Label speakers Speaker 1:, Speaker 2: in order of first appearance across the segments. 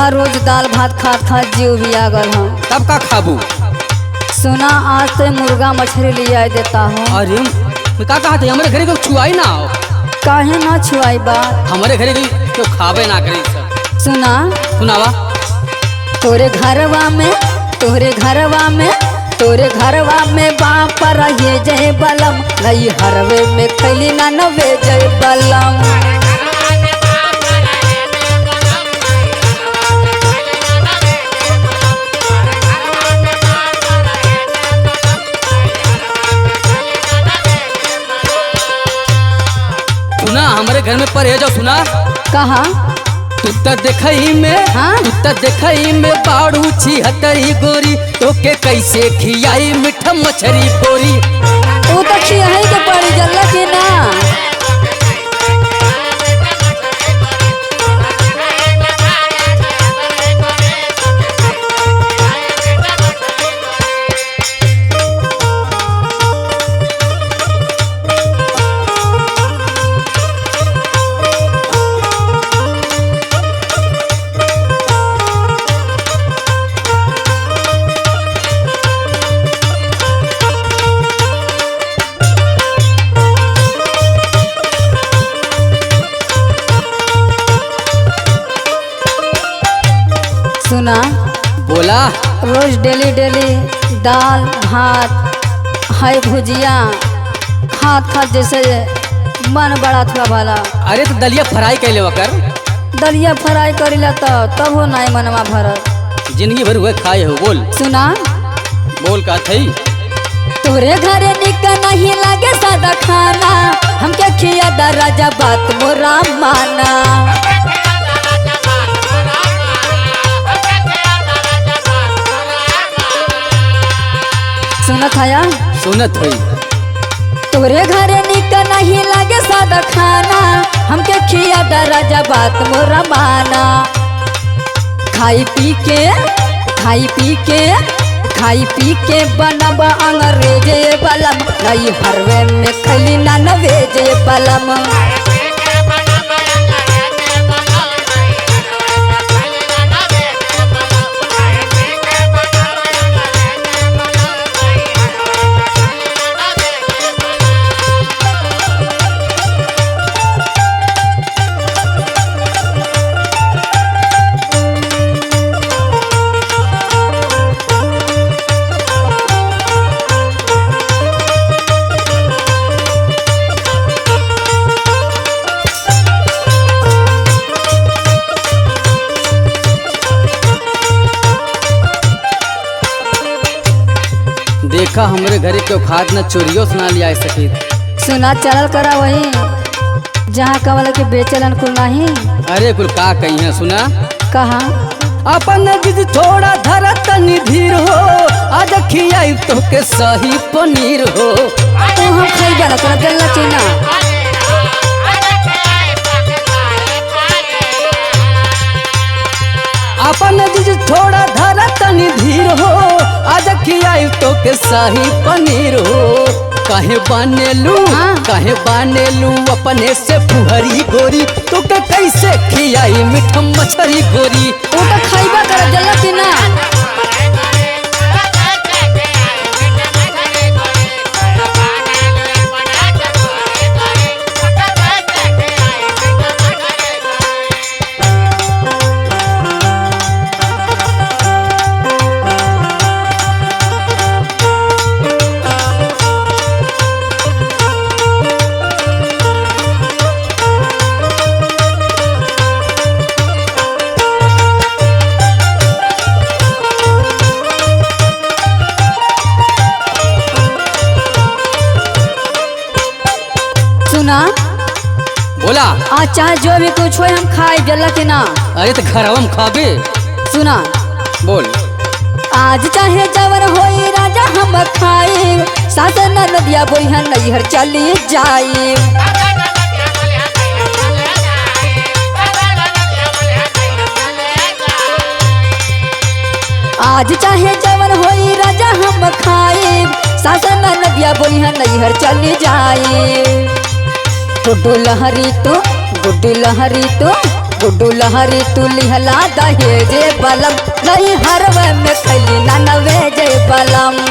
Speaker 1: हर रोज दाल भात खात खात जीव भी आ गल हूँ।
Speaker 2: तब का खाबू?
Speaker 1: सुना आज से मुर्गा मछली ले आ देता हूँ।
Speaker 2: अरे मैं का कहा था हमारे घरे को छुआई ना हो।
Speaker 1: काहे ना छुआई बात?
Speaker 2: हमारे घरे तो खावे ना करे सब।
Speaker 1: सुना
Speaker 2: सुनावा।
Speaker 1: तोरे घरवा में तोरे घरवा में तोरे घरवा में बाप रहे जय बलम नहीं हरवे में खैली ना नवे जय बलम।
Speaker 2: सुना हमारे घर में पर है जो सुना
Speaker 1: कहा
Speaker 2: तू तो देखई में
Speaker 1: हाँ?
Speaker 2: तू तो देखई में बाड़ू छिहत्तरी गोरी तो के कैसे खियाई मीठा मछरी गोरी।
Speaker 1: तू तो खियाही के पड़ी जल्ला की ना। सुना
Speaker 2: बोला।
Speaker 1: रोज डेली डेली दाल भात है भुजिया खात खात जैसे मन बड़ा थोड़ा भला।
Speaker 2: अरे तो दलिया फ्राई कैले वकर
Speaker 1: दलिया फ्राई करेला तब हो नहीं मनवा भरत।
Speaker 2: जिंदगी भर हुए खाए हो। बोल
Speaker 1: सुना
Speaker 2: बोल का थई।
Speaker 1: तोरे घरे निका नहीं लागे सादा खाना हमके खिया दा राजा बात मोरा माना। सुनत है
Speaker 2: सुनत हुई।
Speaker 1: तोरे घरे निका नहीं लागे सादा खाना हमके खिया दा राजा बात मोरा माना। खाई पी के खाई पी के खाई पी के बनब अंग्रेजे बलम नहीं हरवे में खैली ना नवेजे बलम।
Speaker 2: देखा हमरे घरे क्यों खाद न चोरियो सुना लिया सके।
Speaker 1: सुना चलल करा वही जहाँ कवल के बेचलन कुल नहीं।
Speaker 2: अरे कुल का कही है सुना।
Speaker 1: कहा
Speaker 2: अपन जिद थोड़ा धरा तनी धीर हो आज खियाई तो के सही पनीर हो।
Speaker 1: तू हम खैबे ना कर जल्ला की ना।
Speaker 2: अपन जिद थोड़ा धरा तनी धीर हो आज खियाई तो के सही पनीर हो। काहे बानेलू
Speaker 1: हाँ?
Speaker 2: काहे बानेलू अपने से फुहरी गोरी तो के कैसे खियाई मीठा मछरी गोरी।
Speaker 1: तू तो खैबे कर जल्ला की ना। सुना
Speaker 2: बोला।
Speaker 1: आज चाहे जो भी कुछ हो हम खाए जल्ला की ना।
Speaker 2: अरे तो घरवा में खाबे।
Speaker 1: सुना
Speaker 2: बोल।
Speaker 1: आज चाहे जवर होई राजा हम खाए साथ नदिया बोइहा नैहर चली जाए। आज चाहे जवन होई राजा हम खाए सासन नदिया बोलिहा नैहर चली जाए। गुड्डू लहरी तो गुड्डू लहरी तू लिहला दहेजे बलम नहीं हरवे में खैली ना नवेजे बलम।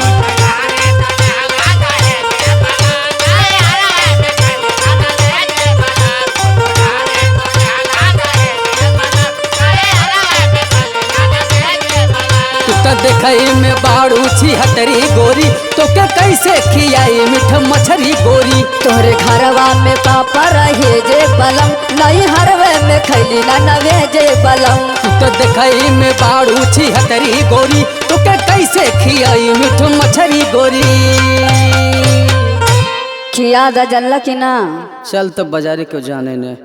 Speaker 2: देखई में बाड़ू छिहत्तरी गोरी तो के कैसे खियाई मीठ मछरी गोरी।
Speaker 1: तोहरे घरवा में पापा रहे जे बलम नहीं हरवे में खैली ना नवेजे बलम।
Speaker 2: तो देखई में बाड़ू छिहत्तरी गोरी तो के कैसे खियाई मीठ मछरी गोरी।
Speaker 1: खिया दा जल्ला की ना
Speaker 2: चल तो बाजारे क्यों जाने ने।